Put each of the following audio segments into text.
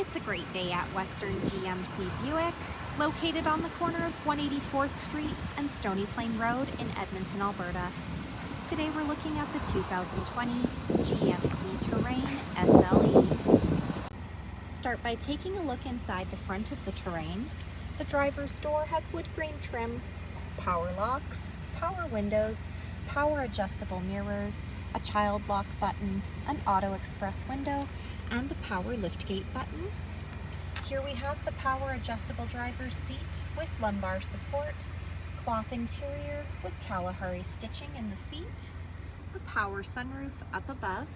It's a great day at Western GMC Buick, located on the corner of 184th Street and Stony Plain Rd in Edmonton, Alberta. Today we're looking at the 2020 GMC Terrain SLE. Start by taking a look inside the front of the Terrain. The driver's door has wood grain trim, power locks, power windows, power adjustable mirrors, a child lock button, an auto express window, and the power liftgate button. Here we have the power adjustable driver's seat with lumbar support, cloth interior with Kalahari stitching in the seat, the power sunroof up above.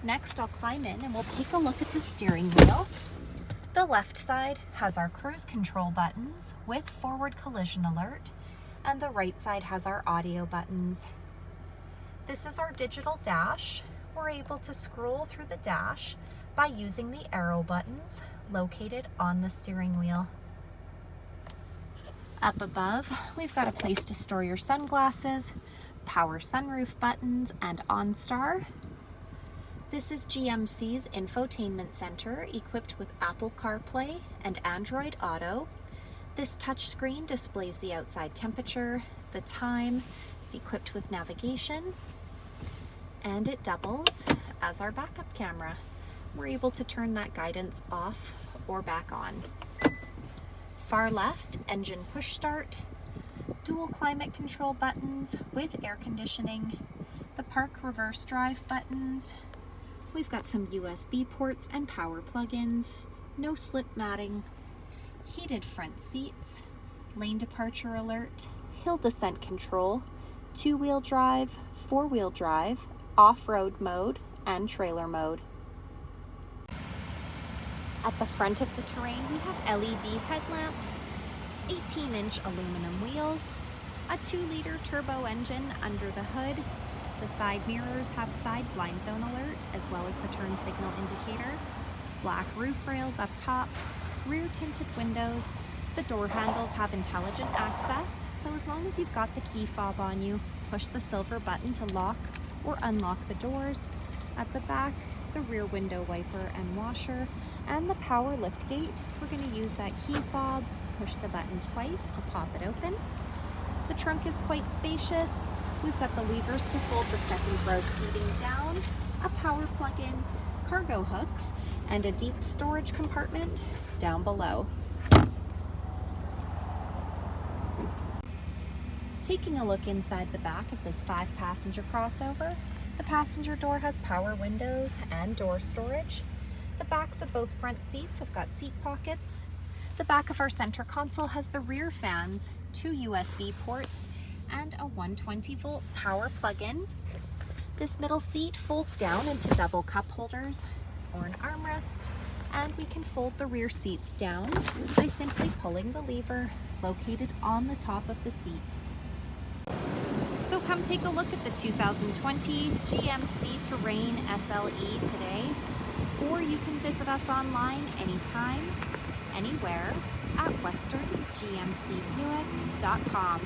Next, I'll climb in and we'll take a look at the steering wheel. The left side has our cruise control buttons with forward collision alert, and the right side has our audio buttons. This is our digital dash. We're able to scroll through the dash by using the arrow buttons located on the steering wheel. Up above, we've got a place to store your sunglasses, power sunroof buttons, and OnStar. This is GMC's infotainment center, equipped with Apple CarPlay and Android Auto. This touchscreen displays the outside temperature, the time. It's equipped with navigation, and it doubles as our backup camera. We're able to turn that guidance off or back on. Far left, engine push start, dual climate control buttons with air conditioning, the park reverse drive buttons. We've got some USB ports and power plug-ins, no slip matting, heated front seats, lane departure alert, hill descent control, two-wheel drive, four-wheel drive, off-road mode, and trailer mode. At the front of the Terrain, we have LED headlamps, 18-inch aluminum wheels, a 2-liter turbo engine under the hood. The side mirrors have side blind zone alert, as well as the turn signal indicator, black roof rails up top, rear tinted windows. The door handles have intelligent access, so as long as you've got the key fob on you, push the silver button to lock or unlock the doors. At the back, the rear window wiper and washer, and the power lift gate. We're going to use that key fob, push the button twice to pop it open. The trunk is quite spacious. We've got the levers to fold the second row seating down, a power plug-in, cargo hooks, and a deep storage compartment down below. Taking a look inside the back of this 5-passenger crossover, the passenger door has power windows and door storage. The backs of both front seats have got seat pockets. The back of our center console has the rear fans, 2 USB ports, and a 120-volt power plug-in. This middle seat folds down into double cup holders or an armrest, and we can fold the rear seats down by simply pulling the lever located on the top of the seat. So come take a look at the 2020 GMC Terrain SLE today, or you can visit us online anytime, anywhere at westerngmcbuick.com.